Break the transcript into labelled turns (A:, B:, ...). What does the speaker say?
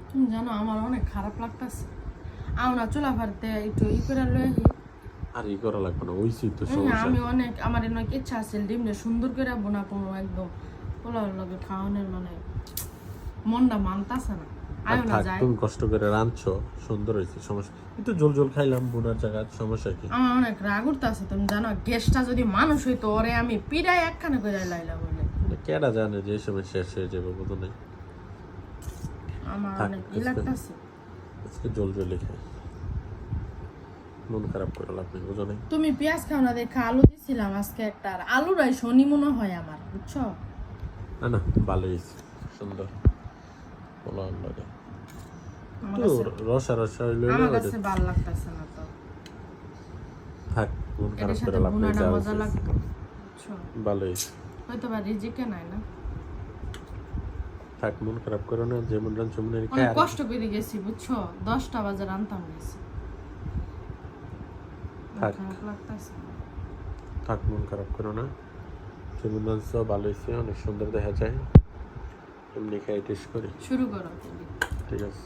A: তুমি জানো আমার অনেক খারাপ লাগতেছে। আমরা চুলা ফারতে একটু করে লই।
B: আর করা লাগবে না, ওই তো সমস্যা।
A: আমি অনেক আমার অনেক ইচ্ছা আছে ডিমটা সুন্দর করে বোনা কোনো একদম পোলাও লাগে খাওয়ানোর মানে মনটা মানতাছে না। আয়ো না যাই।
B: তুমি কষ্ট করে রাঁধছো, সুন্দর হয়েছে, সমস্যা একটু জল জল খাইলাম বোনার জায়গা, সমস্যা কি?
A: আমার অনেক রাগ উঠতেছে, তুমি জানো গ্যাসটা যদি মানুষ হইতো ওরে আমি পিড়াই একখানে করে লাইলা বলে।
B: কেডা জানে যে এই সময় শেষ হয়ে যাবে, বুঝো নাই?
A: আমার অনেক ই লাগতেছে।
B: আজকে জল জল খাই, মন খারাপ করে লাভ নেই, বুঝো নাই?
A: তুমি পেঁয়াজ খাও না দেখে আলু দিছিলাম আজকে একটা, আর আলুরাই শনি মনে হয় আমার, বুঝছো?
B: না না, ভালোই সুন্দর পোলাও লাগে। রসা রসা হইলে
A: আমার কাছে ভালো লাগতেছে না তো।
B: থাক, মন
A: এর
B: খারাপ
A: সাথে
B: করে লাভ নেই,
A: বুনাটা
B: যা
A: মজা লাগতো, বুঝছো?
B: ভালোই
A: হয়তো বা রিজিকে নাই না।
B: থাক, মন খারাপ করো না, যেমন রাঁধছো মনে
A: অনেক কষ্ট করে গেছি, বুঝছো? 10টা বাজে রান্তাম গেছি।
B: থাক
A: খারাপ লাগতেছে।
B: থাক, মন খারাপ করো না, যেমন রাঁধছো ভালো হয়েছে, অনেক সুন্দর দেখা যায়। এমনি খাই টেস্ট করি।
A: শুরু করো।
B: ঠিক আছে।